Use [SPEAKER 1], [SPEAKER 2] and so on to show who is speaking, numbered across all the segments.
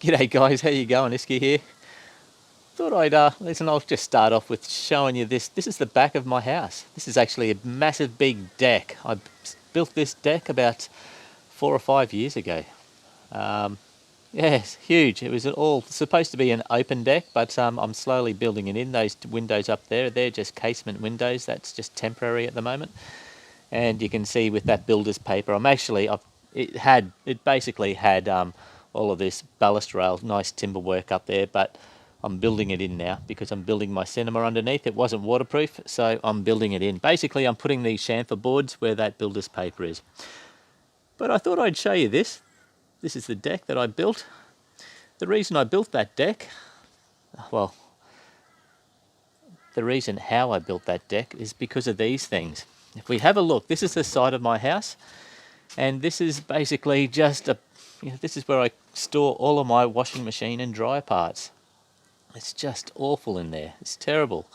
[SPEAKER 1] G'day guys, how you going? Iski here. Thought I'd, listen, I'll just start off with showing you this. This is the back of my house. This is actually a massive big deck. I built this deck about 4 or 5 years ago. Yeah, it's huge. It was all supposed to be an open deck, but I'm slowly building it in. Those windows up there, they're just casement windows. That's just temporary at the moment. And you can see with that builder's paper, it basically had all of this ballast rail, nice timber work up there, but I'm building it in now because I'm building my cinema underneath. It wasn't waterproof, so I'm building it in. Basically, I'm putting these chamfer boards where that builder's paper is. But I thought I'd show you this. This is the deck that I built. The reason I built that deck, well, the reason how I built that deck is because of these things. If we have a look, this is the side of my house, and this is basically just this is where I store all of my washing machine and dryer parts. It's just awful in there. It's terrible.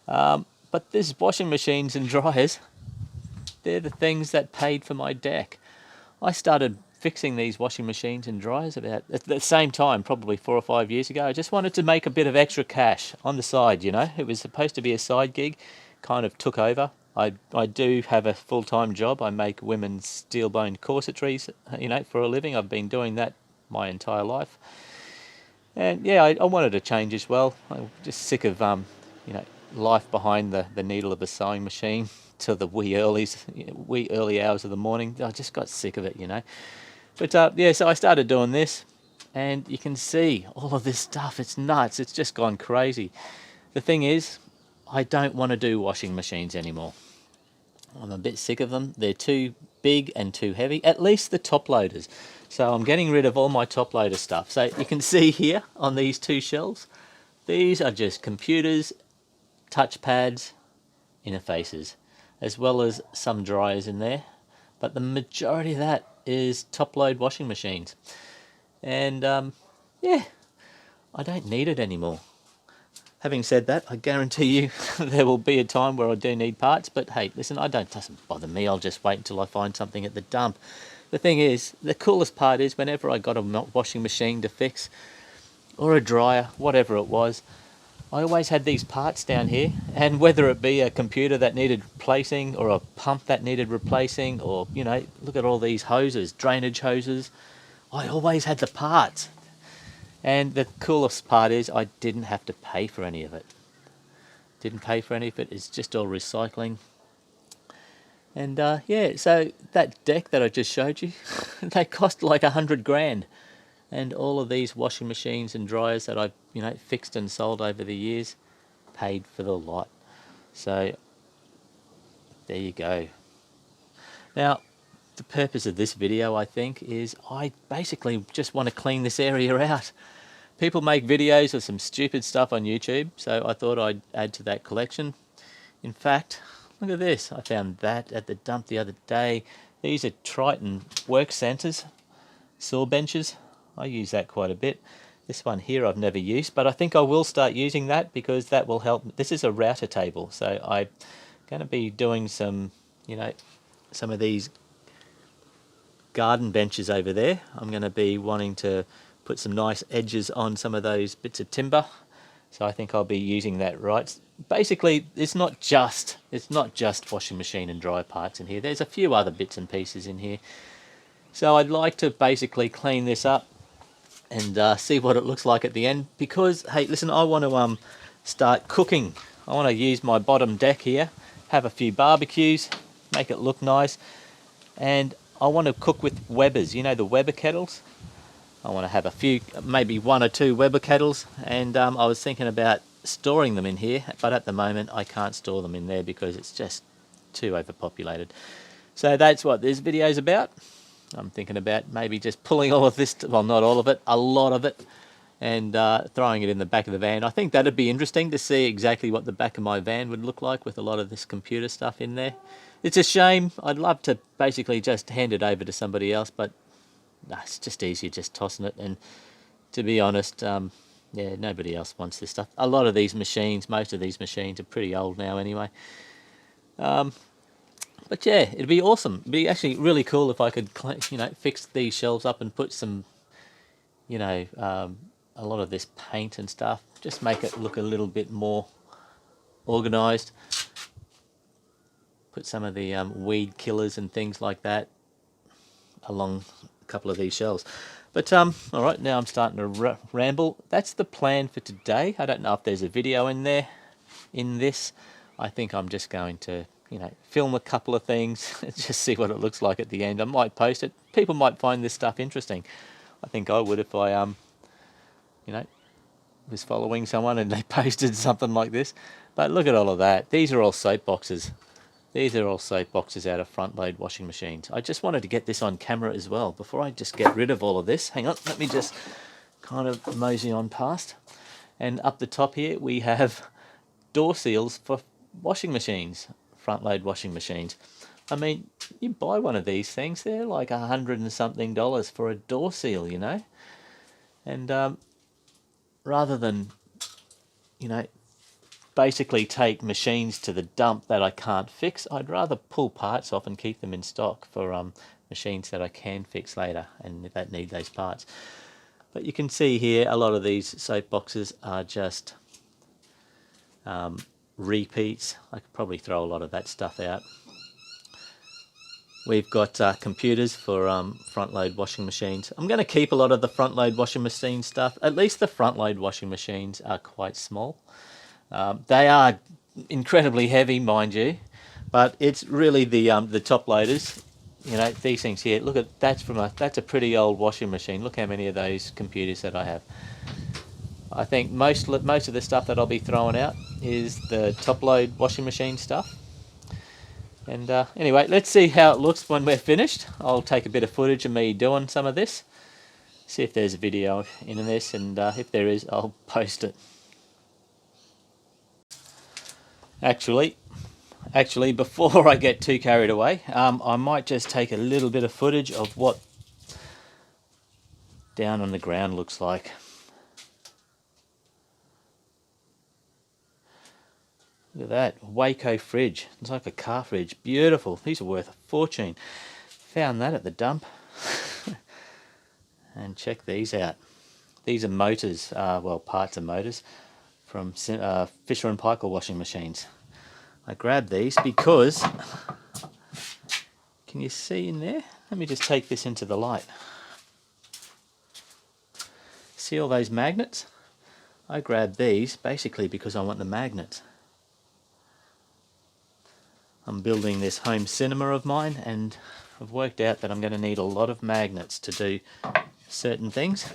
[SPEAKER 1] But these washing machines and dryers, they're the things that paid for my deck. I started fixing these washing machines and dryers about at the same time, probably 4 or 5 years ago. I just wanted to make a bit of extra cash on the side, you know. It was supposed to be a side gig, kind of took over. I do have a full-time job. I make women's steel-boned corsetries, you know, for a living. I've been doing that my entire life. And yeah, I wanted a change as well. I'm just sick of, you know, life behind the needle of a sewing machine till the wee early hours of the morning. I just got sick of it, you know. But yeah, so I started doing this, and you can see all of this stuff. It's nuts. It's just gone crazy. The thing is, I don't want to do washing machines anymore. I'm a bit sick of them. They're too big and too heavy, at least the top loaders. So I'm getting rid of all my top loader stuff. So you can see here on these two shelves, these are just computers, touchpads, interfaces, as well as some dryers in there. But the majority of that is top load washing machines. And yeah, I don't need it anymore. Having said that, I guarantee you there will be a time where I do need parts, but hey, listen, doesn't bother me. I'll just wait until I find something at the dump. The thing is, the coolest part is whenever I got a washing machine to fix, or a dryer, whatever it was, I always had these parts down here, and whether it be a computer that needed replacing, or a pump that needed replacing, or, you know, look at all these hoses, drainage hoses, I always had the parts. And the coolest part is I didn't have to pay for any of it. Didn't pay for any of it. It's just all recycling. And yeah, so that deck that I just showed you, they cost like 100 grand. And all of these washing machines and dryers that I've, you know, fixed and sold over the years, paid for the lot. So there you go. Now, the purpose of this video, I think, is I basically just want to clean this area out. People make videos of some stupid stuff on YouTube, so I thought I'd add to that collection. In fact, look at this. I found that at the dump the other day. These are Triton work centres, saw benches. I use that quite a bit. This one here I've never used, but I think I will start using that because that will help. This is a router table, so I'm going to be doing some, you know, some of these garden benches over there. I'm going to be wanting to put some nice edges on some of those bits of timber, so I think I'll be using that right. Basically, it's not just washing machine and dryer parts in here. There's a few other bits and pieces in here. So I'd like to basically clean this up and see what it looks like at the end, because hey, listen, I want to start cooking. I want to use my bottom deck here, have a few barbecues, make it look nice, and I want to cook with Weber's, you know, the Weber kettles. I want to have a few, maybe 1 or 2 Weber kettles, and I was thinking about storing them in here, but at the moment I can't store them in there because it's just too overpopulated. So that's what this video is about. I'm thinking about maybe just pulling all of this, well, not all of it, a lot of it, and throwing it in the back of the van. I think that'd be interesting to see exactly what the back of my van would look like with a lot of this computer stuff in there. It's a shame. I'd love to basically just hand it over to somebody else, but it's just easier just tossing it. And to be honest, yeah, nobody else wants this stuff. A lot of these machines, most of these machines are pretty old now anyway. But yeah, it'd be awesome. It'd be actually really cool if I could, you know, fix these shelves up and put some, you know, a lot of this paint and stuff, just make it look a little bit more organized. Put some of the weed killers and things like that along a couple of these shelves. But all right, now I'm starting to ramble. That's the plan for today. I don't know if there's a video in there in this. I think I'm just going to, you know, film a couple of things and just see what it looks like at the end. I might post it. People might find this stuff interesting. I think I would if I you know, was following someone and they posted something like this. But look at all of that. These are all soap boxes. These are all soap boxes out of front load washing machines. I just wanted to get this on camera as well before I just get rid of all of this. Hang on, let me just kind of mosey on past. And up the top here we have door seals for washing machines, front load washing machines. I mean, you buy one of these things, they're like $100 and something for a door seal, you know. And rather than, you know, basically take machines to the dump that I can't fix, I'd rather pull parts off and keep them in stock for machines that I can fix later and that need those parts. But you can see here a lot of these soap boxes are just repeats. I could probably throw a lot of that stuff out. We've got computers for front load washing machines. I'm going to keep a lot of the front load washing machine stuff. At least the front load washing machines are quite small. They are incredibly heavy, mind you, but it's really the top loaders. You know, these things here. Look at that's a pretty old washing machine. Look how many of those computers that I have. I think most of the stuff that I'll be throwing out is the top load washing machine stuff. And anyway, let's see how it looks when we're finished. I'll take a bit of footage of me doing some of this. See if there's a video in this, and if there is, I'll post it. Actually, before I get too carried away, I might just take a little bit of footage of what down on the ground looks like. Look at that, Waco fridge. It's like a car fridge. Beautiful. These are worth a fortune. Found that at the dump. And check these out. These are motors, well, parts of motors from Fisher and Paykel washing machines. I grabbed these because, can you see in there? Let me just take this into the light. See all those magnets? I grabbed these basically because I want the magnets. I'm building this home cinema of mine, and I've worked out that I'm going to need a lot of magnets to do certain things.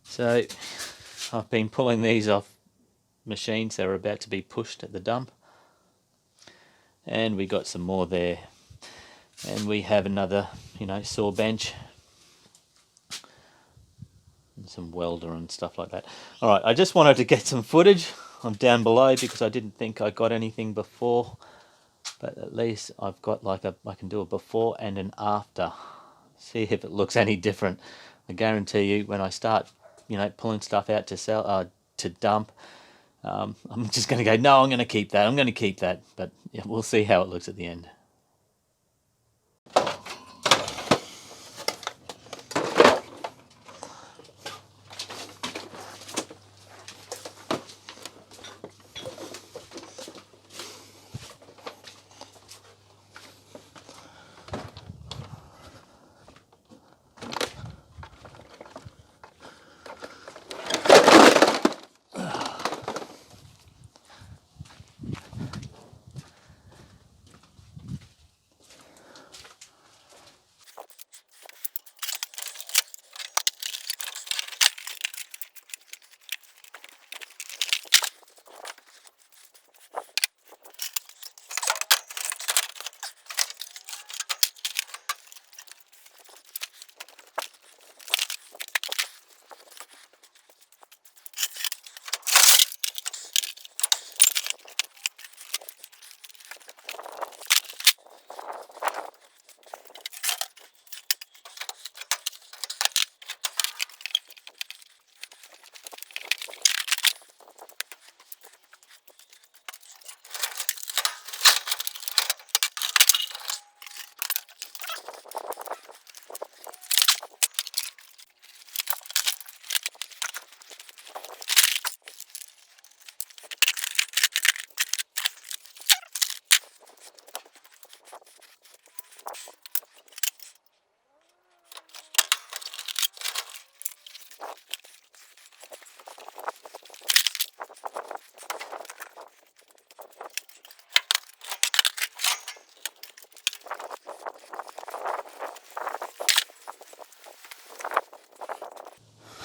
[SPEAKER 1] So I've been pulling these off machines that are about to be pushed at the dump. And we got some more there. And we have another, you know, saw bench. And some welder and stuff like that. Alright, I just wanted to get some footage. I'm down below because I didn't think I got anything before. But at least I've got like I can do a before and an after. See if it looks any different. I guarantee you when I start, you know, pulling stuff out to sell, to dump, I'm just going to go, no, I'm going to keep that. I'm going to keep that. But yeah, we'll see how it looks at the end.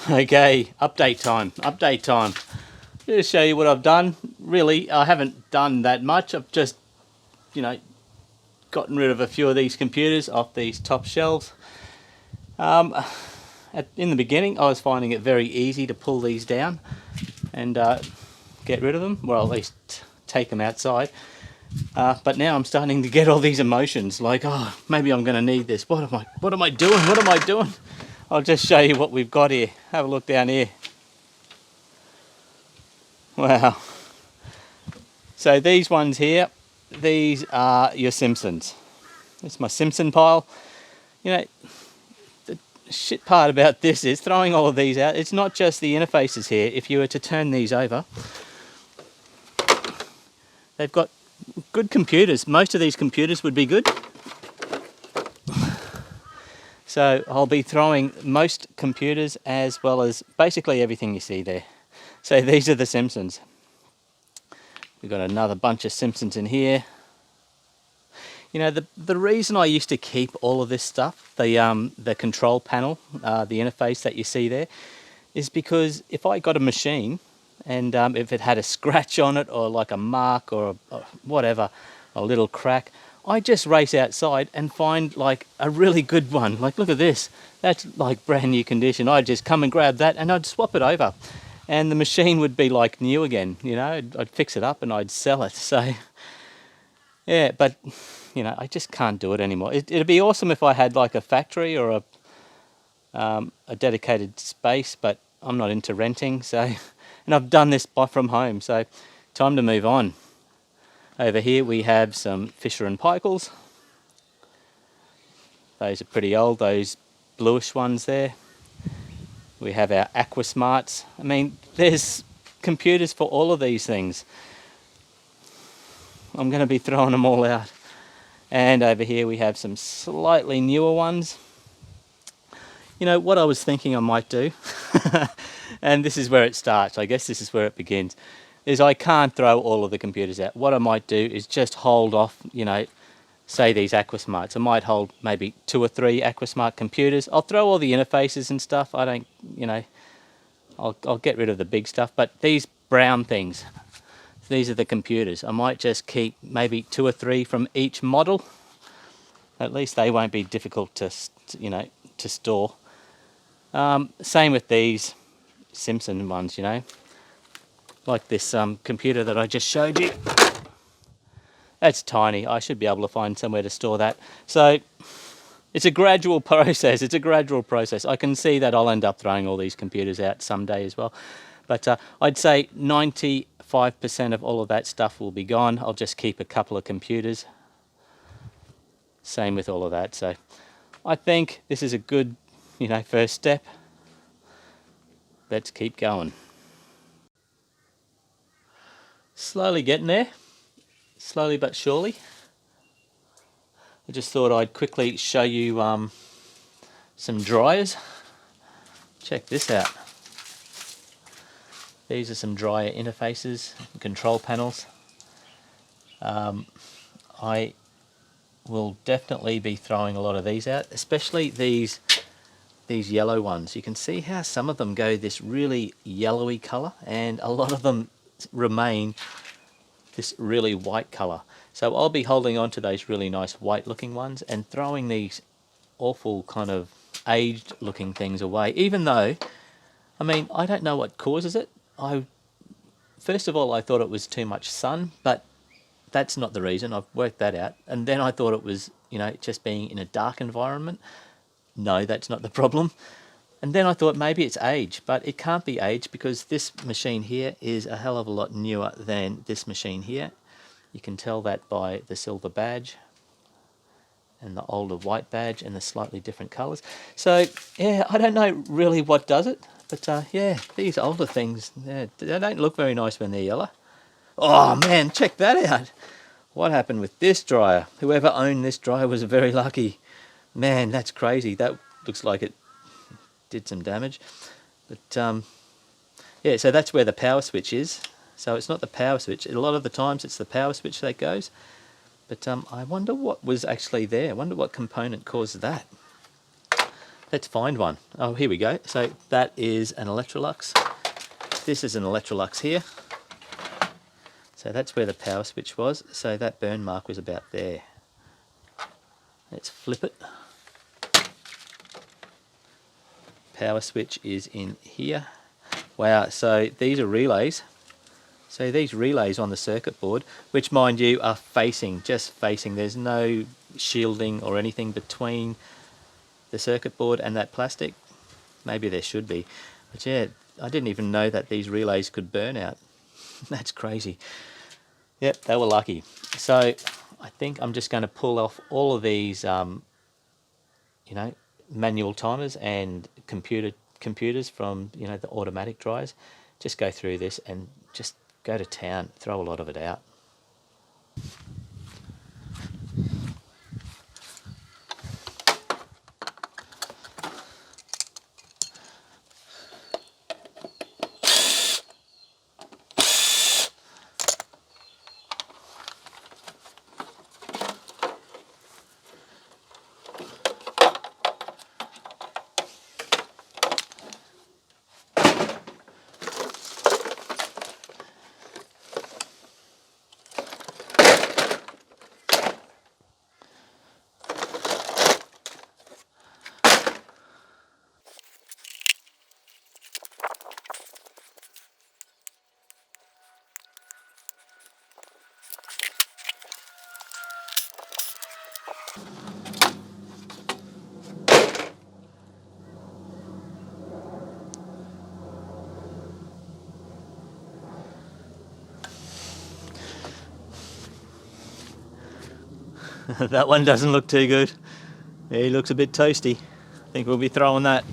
[SPEAKER 1] Okay, update time, update time. Just show you what I've done. Really, I haven't done that much. I've just, you know, gotten rid of a few of these computers off these top shelves. In the beginning, I was finding it very easy to pull these down and get rid of them, well, at least take them outside. But now I'm starting to get all these emotions, like, oh, maybe I'm going to need this. What am I doing? What am I doing? I'll just show you what we've got here. Have a look down here. Wow. So these ones here, these are your Simpsons. It's my Simpson pile. You know, the shit part about this is throwing all of these out. It's not just the interfaces here. If you were to turn these over, they've got good computers. Most of these computers would be good. So I'll be throwing most computers as well as basically everything you see there. So these are the Simpsons. We've got another bunch of Simpsons in here. You know, the reason I used to keep all of this stuff, the control panel, the interface that you see there, is because if I got a machine and if it had a scratch on it or like a mark or whatever, a little crack, I just race outside and find like a really good one. Like, look at this. That's like brand new condition. I'd just come and grab that and I'd swap it over. And the machine would be like new again, you know. I'd fix it up and I'd sell it. So, yeah, but, you know, I just can't do it anymore. It'd be awesome if I had like a factory or a dedicated space, but I'm not into renting. So, and I've done this from home. So, time to move on. Over here we have some Fisher and Paykel's. Those are pretty old, those bluish ones there. We have our Aquasmarts. I mean, there's computers for all of these things. I'm going to be throwing them all out. And over here we have some slightly newer ones. You know, what I was thinking I might do, and this is where it starts, I guess this is where it begins, is I can't throw all of the computers out. What I might do is just hold off, you know, say these Aquasmarts. I might hold maybe 2 or 3 Aquasmart computers. I'll throw all the interfaces and stuff. I don't, you know, I'll get rid of the big stuff. But these brown things, these are the computers. I might just keep maybe 2 or 3 from each model. At least they won't be difficult to, you know, to store. Same with these Simpson ones, you know. Like this computer that I just showed you. That's tiny. I should be able to find somewhere to store that. So it's a gradual process. It's a gradual process. I can see that I'll end up throwing all these computers out someday as well. But I'd say 95% of all of that stuff will be gone. I'll just keep a couple of computers. Same with all of that. So I think this is a good, you know, first step. Let's keep going. Slowly getting there, slowly but surely. I just thought I'd quickly show you some dryers. Check this out. These are some dryer interfaces and control panels. I will definitely be throwing a lot of these out, especially these yellow ones. You can see how some of them go this really yellowy colour and a lot of them remain this really white colour. So I'll be holding on to those really nice white looking ones and throwing these awful kind of aged looking things away, even though, I mean, I don't know what causes it. First of all, I thought it was too much sun, but that's not the reason. I've worked that out. And then I thought it was, you know, just being in a dark environment. No, that's not the problem. And then I thought maybe it's age, but it can't be age because this machine here is a hell of a lot newer than this machine here. You can tell that by the silver badge and the older white badge and the slightly different colours. So, yeah, I don't know really what does it, but yeah, these older things, yeah, they don't look very nice when they're yellow. Oh man, check that out. What happened with this dryer? Whoever owned this dryer was very lucky. Man, that's crazy. That looks like it did some damage. But yeah, so that's where the power switch is. So it's not the power switch. A lot of the times it's the power switch that goes. But I wonder what was actually there. I wonder what component caused that. let's find one. Oh, here we go. So that is an Electrolux. This is an Electrolux here. So that's where the power switch was. So that burn mark was about there. Let's flip it. Power switch is in here. Wow, so these are relays. So these relays on the circuit board, which mind you are just facing. There's no shielding or anything between the circuit board and that plastic. Maybe there should be. But yeah, I didn't even know that these relays could burn out. That's crazy. Yep, they were lucky. So I think I'm just going to pull off all of these, you know, manual timers and computers from, you know, the automatic dryers. Just go through this and just go to town, throw a lot of it out. That one doesn't look too good. He looks a bit toasty. I think we'll be throwing that.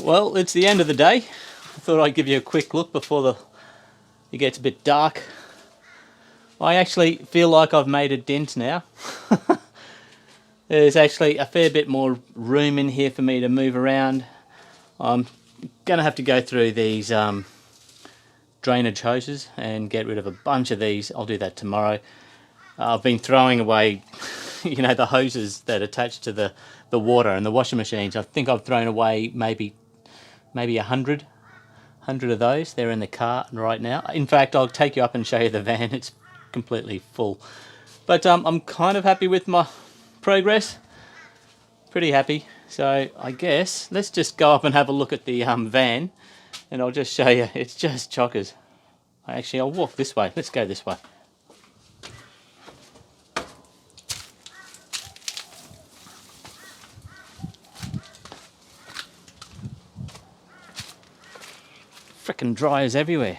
[SPEAKER 1] Well, it's the end of the day. I thought I'd give you a quick look before it gets a bit dark. I actually feel like I've made a dent now. There's actually a fair bit more room in here for me to move around. I'm going to have to go through these drainage hoses and get rid of a bunch of these. I'll do that tomorrow. I've been throwing away you know, the hoses that attach to the water and the washing machines. I think I've thrown away maybe 100 of those. They're in the car right now. In fact, I'll take you up and show you the van. It's completely full. But I'm kind of happy with my progress. Pretty happy. So I guess let's just go up and have a look at the van, and I'll just show you. It's just chockers. I'll walk this way. Let's go this way. fucking dryers everywhere.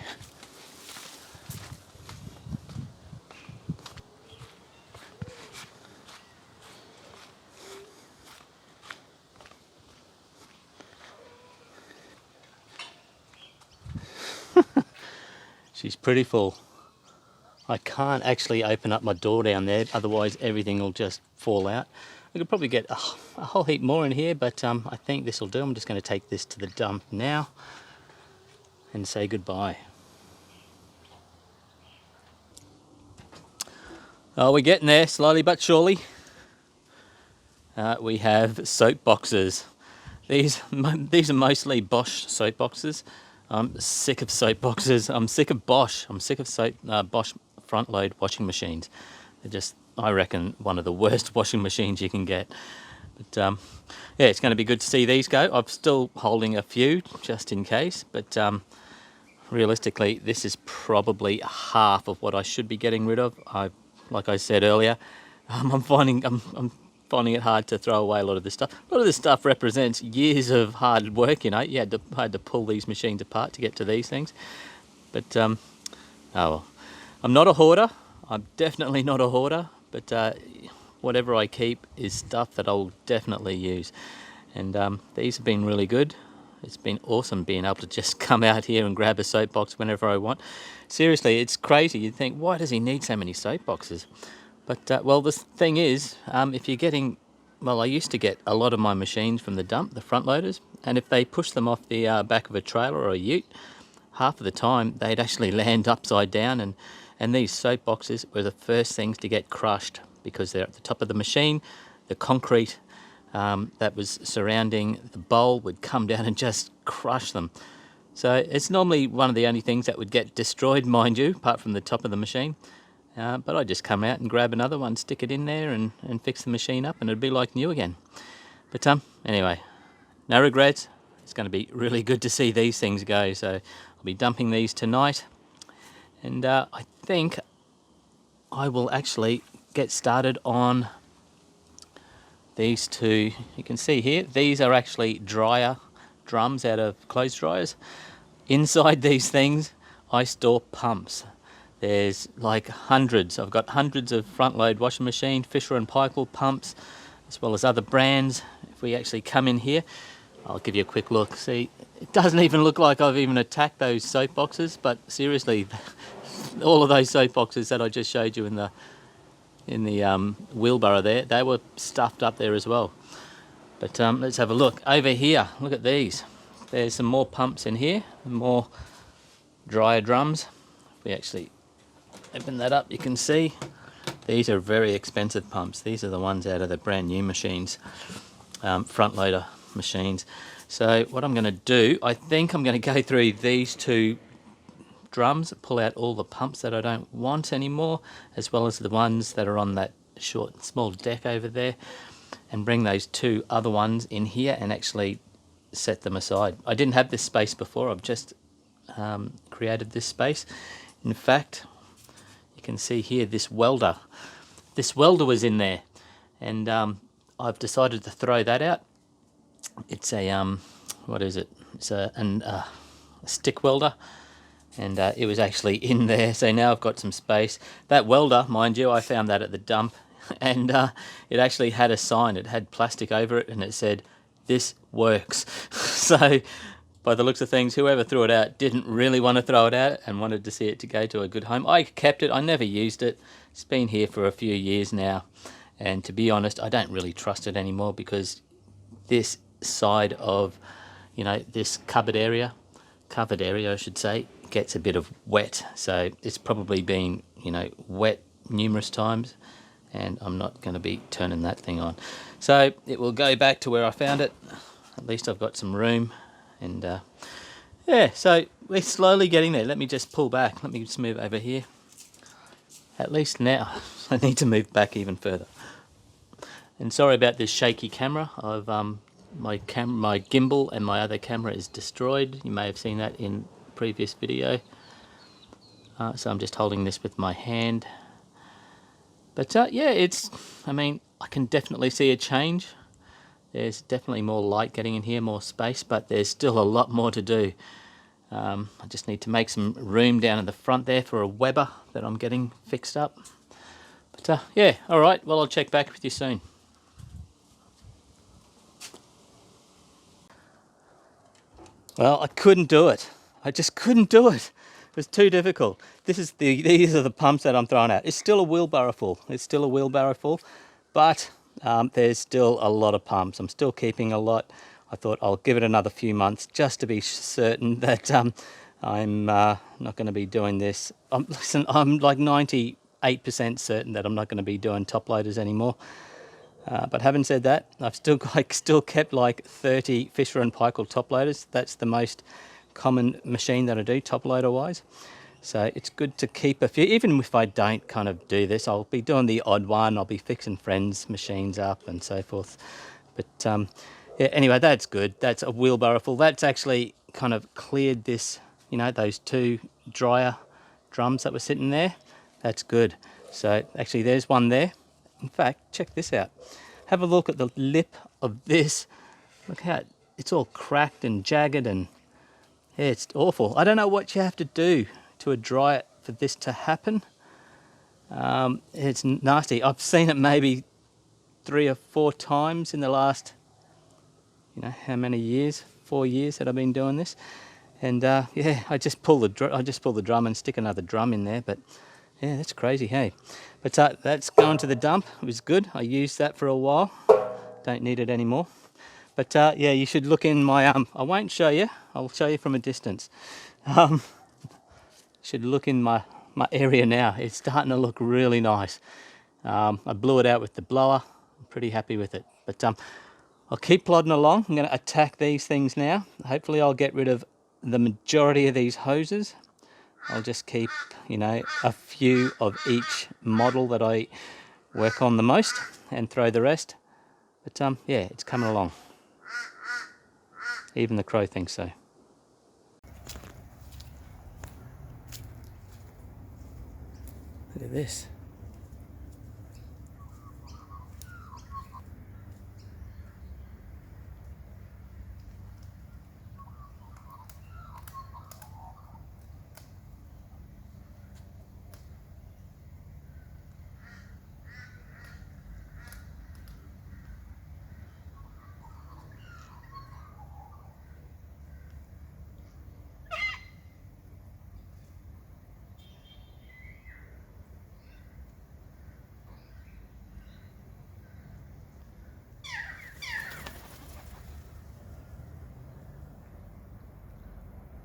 [SPEAKER 1] She's pretty full. I can't actually open up my door down there, otherwise everything will just fall out. I could probably get a whole heap more in here, but I think this will do. I'm just going to take this to the dump now and say goodbye. Oh, we're getting there, slowly but surely. We have soap boxes. These are mostly Bosch soap boxes. I'm sick of soap boxes. I'm sick of Bosch. I'm sick of Bosch front load washing machines. They're just, I reckon, one of the worst washing machines you can get. But yeah, it's going to be good to see these go. I'm still holding a few just in case, but realistically, this is probably half of what I should be getting rid of. Like I said earlier, I'm finding it hard to throw away a lot of this stuff. A lot of this stuff represents years of hard work, you know. I had to pull these machines apart to get to these things. But, oh well. I'm not a hoarder. I'm definitely not a hoarder. But whatever I keep is stuff that I'll definitely use. And these have been really good. It's been awesome being able to just come out here and grab a soapbox whenever I want. Seriously, it's crazy. You'd think, why does he need so many soapboxes? But, well, the thing is, if you're getting... Well, I used to get a lot of my machines from the dump, the front loaders, and if they pushed them off the back of a trailer or a ute, half of the time they'd actually land upside down, and these soap boxes were the first things to get crushed because they're at the top of the machine. The concrete that was surrounding the bowl would come down and just crush them. So it's normally one of the only things that would get destroyed, mind you, apart from the top of the machine. But I just come out and grab another one, stick it in there and fix the machine up, and it'd be like new again. But anyway, no regrets. It's going to be really good to see these things go. So I'll be dumping these tonight. And I think I will actually get started on these two. You can see here, these are actually dryer drums out of clothes dryers. Inside these things, I store pumps. There's like hundreds. I've got hundreds of front load washing machine, Fisher and Paykel pumps, as well as other brands. If we actually come in here, I'll give you a quick look. See, it doesn't even look like I've even attacked those soap boxes, but seriously, all of those soap boxes that I just showed you in the wheelbarrow there, they were stuffed up there as well. But let's have a look. Over here, look at these. There's some more pumps in here, more dryer drums. If we actually open that up, you can see these are very expensive pumps. These are the ones out of the brand new machines, front loader machines. So what I'm going to do, I think I'm going to go through these two drums, pull out all the pumps that I don't want anymore, as well as the ones that are on that small deck over there, and bring those two other ones in here and actually set them aside. I didn't have this space before. I've just created this space. In fact, you can see here this welder. This welder was in there, and I've decided to throw that out. It's a what is it? It's a stick welder, and it was actually in there. So now I've got some space. That welder, mind you, I found that at the dump, and it actually had a sign. It had plastic over it, and it said, "This works." So by the looks of things, whoever threw it out didn't really want to throw it out and wanted to see it to go to a good home. I kept it. I never used it. It's been here for a few years now, and to be honest, I don't really trust it anymore, because this side of, you know, this covered area I should say, gets a bit of wet. So it's probably been, you know, wet numerous times, and I'm not going to be turning that thing on. So it will go back to where I found it. At least I've got some room. And yeah, so we're slowly getting there. Let me just pull back. Let me just move over here. At least now I need to move back even further. And sorry about this shaky camera. I've my gimbal and my other camera is destroyed. You may have seen that in a previous video. So I'm just holding this with my hand. But yeah, I mean, I can definitely see a change. There's definitely more light getting in here, more space, but there's still a lot more to do. I just need to make some room down in the front there for a Weber that I'm getting fixed up. But yeah, all right, well, I'll check back with you soon. Well, I couldn't do it. I just couldn't do it. It was too difficult. These are the pumps that I'm throwing out. It's still a wheelbarrow full. It's still a wheelbarrow full, but there's still a lot of pumps. I'm still keeping a lot. I thought I'll give it another few months just to be certain that I'm not going to be doing this. Listen, I'm like 98% certain that I'm not going to be doing top loaders anymore. But having said that, I've still kept like 30 Fisher and Paykel top loaders. That's the most common machine that I do top loader wise. So it's good to keep a few, even if I don't kind of do this, I'll be doing the odd one. I'll be fixing friends' machines up and so forth. But yeah, anyway, that's good. That's a wheelbarrow full. That's actually kind of cleared this, you know, those two dryer drums that were sitting there. That's good. So actually there's one there. In fact, check this out. Have a look at the lip of this. Look how it's all cracked and jagged, and yeah, it's awful. I don't know what you have to do to dry it for this to happen. It's nasty. I've seen it maybe 3 or 4 times in the last, you know, how many years? 4 years that I've been doing this. And yeah, I just pull the drum and stick another drum in there. But yeah, that's crazy, hey. But that's going to the dump. It was good. I used that for a while. Don't need it anymore. But yeah, you should look in my I won't show you. I'll show you from a distance. Should look in my area now. It's starting to look really nice. I blew it out with the blower. I'm pretty happy with it. But I'll keep plodding along. I'm going to attack these things now. Hopefully I'll get rid of the majority of these hoses. I'll just keep, you know, a few of each model that I work on the most and throw the rest. But yeah, it's coming along. Even the crow thinks so. Look at this.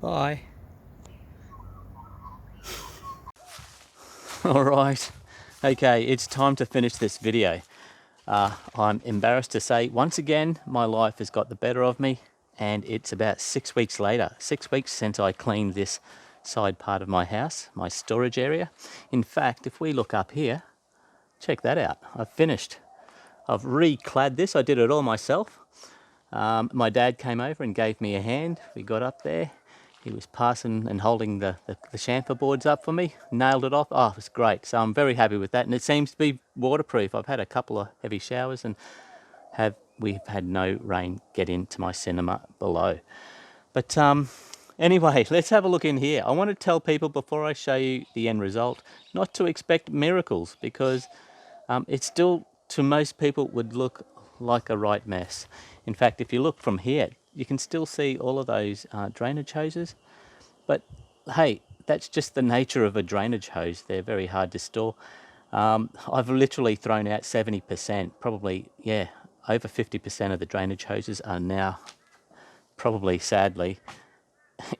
[SPEAKER 1] Bye. All right. Okay, it's time to finish this video. I'm embarrassed to say, once again, my life has got the better of me, and it's about 6 weeks later. 6 weeks since I cleaned this side part of my house, my storage area. In fact, if we look up here, check that out. I've finished. I've reclad this. I did it all myself. My dad came over and gave me a hand. We got up there. He was passing and holding the chamfer boards up for me. Nailed it off. Oh, it was great. So I'm very happy with that. And it seems to be waterproof. I've had a couple of heavy showers and we've had no rain get into my cinema below. But anyway, let's have a look in here. I want to tell people before I show you the end result not to expect miracles, because it still, to most people, would look like a right mess. In fact, if you look from here, you can still see all of those drainage hoses. But hey, that's just the nature of a drainage hose. They're very hard to store. I've literally thrown out 70%, probably, yeah, over 50% of the drainage hoses are now probably, sadly,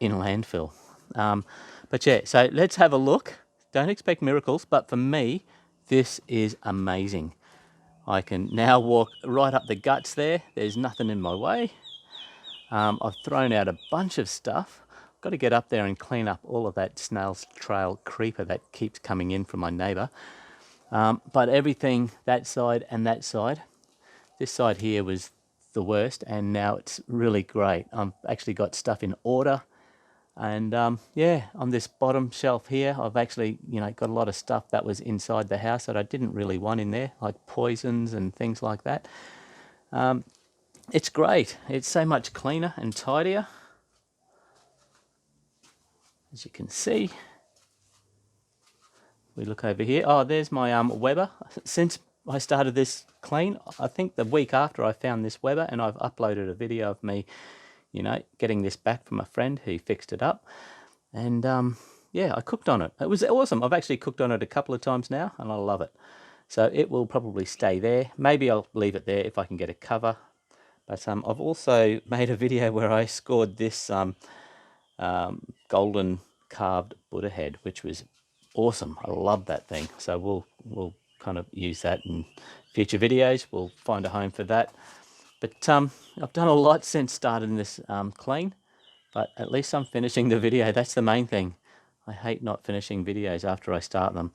[SPEAKER 1] in landfill. But yeah, so let's have a look. Don't expect miracles, but for me, this is amazing. I can now walk right up the guts there. There's nothing in my way. I've thrown out a bunch of stuff. I've got to get up there and clean up all of that snail's trail creeper that keeps coming in from my neighbour. But everything, that side and that side, this side here was the worst, and now it's really great. I've actually got stuff in order. And yeah, on this bottom shelf here, I've actually, you know, got a lot of stuff that was inside the house that I didn't really want in there, like poisons and things like that. It's great. It's so much cleaner and tidier. As you can see, we look over here. Oh, there's my Weber. Since I started this clean, I think the week after I found this Weber, and I've uploaded a video of me, you know, getting this back from a friend who fixed it up. And yeah, I cooked on it. It was awesome. I've actually cooked on it a couple of times now, and I love it. So it will probably stay there. Maybe I'll leave it there if I can get a cover. But I've also made a video where I scored this golden carved Buddha head, which was awesome. I love that thing. So we'll kind of use that in future videos. We'll find a home for that. But I've done a lot since starting this clean, but at least I'm finishing the video. That's the main thing. I hate not finishing videos after I start them.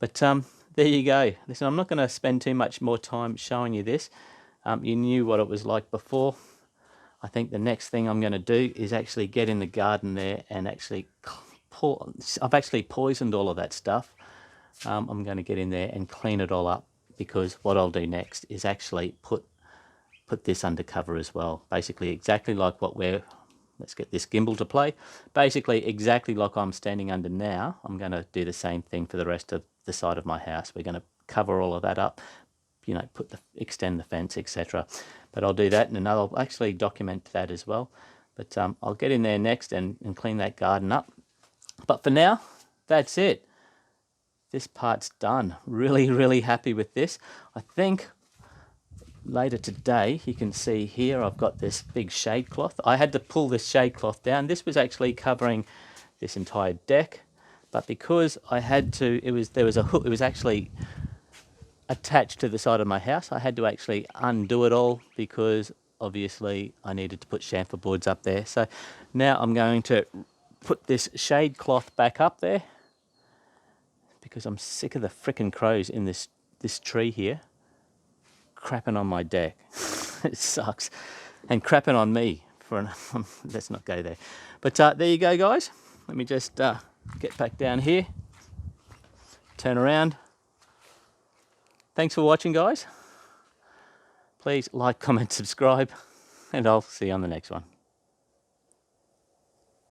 [SPEAKER 1] But there you go. Listen, I'm not going to spend too much more time showing you this. You knew what it was like before. I think the next thing I'm going to do is actually get in the garden there and actually I've actually poisoned all of that stuff. I'm going to get in there and clean it all up, because what I'll do next is actually put this under cover as well. Basically exactly like what let's get this gimbal to play. Basically exactly like I'm standing under now, I'm going to do the same thing for the rest of the side of my house. We're going to cover all of that up, you know, extend the fence, etc. But I'll do that, and I'll actually document that as well. But I'll get in there next and clean that garden up. But for now, that's it. This part's done. Really, really happy with this. I think later today, you can see here, I've got this big shade cloth. I had to pull this shade cloth down. This was actually covering this entire deck, but because I had to, there was a hook, it was actually attached to the side of my house. I had to actually undo it all, because obviously I needed to put chamfer boards up there. So now I'm going to put this shade cloth back up there, because I'm sick of the frickin' crows in this tree here crapping on my deck. It sucks. And crapping on me. Let's not go there. But there you go, guys. Let me just get back down here. Turn around. Thanks for watching, guys. Please like, comment, subscribe, and I'll see you on the next one.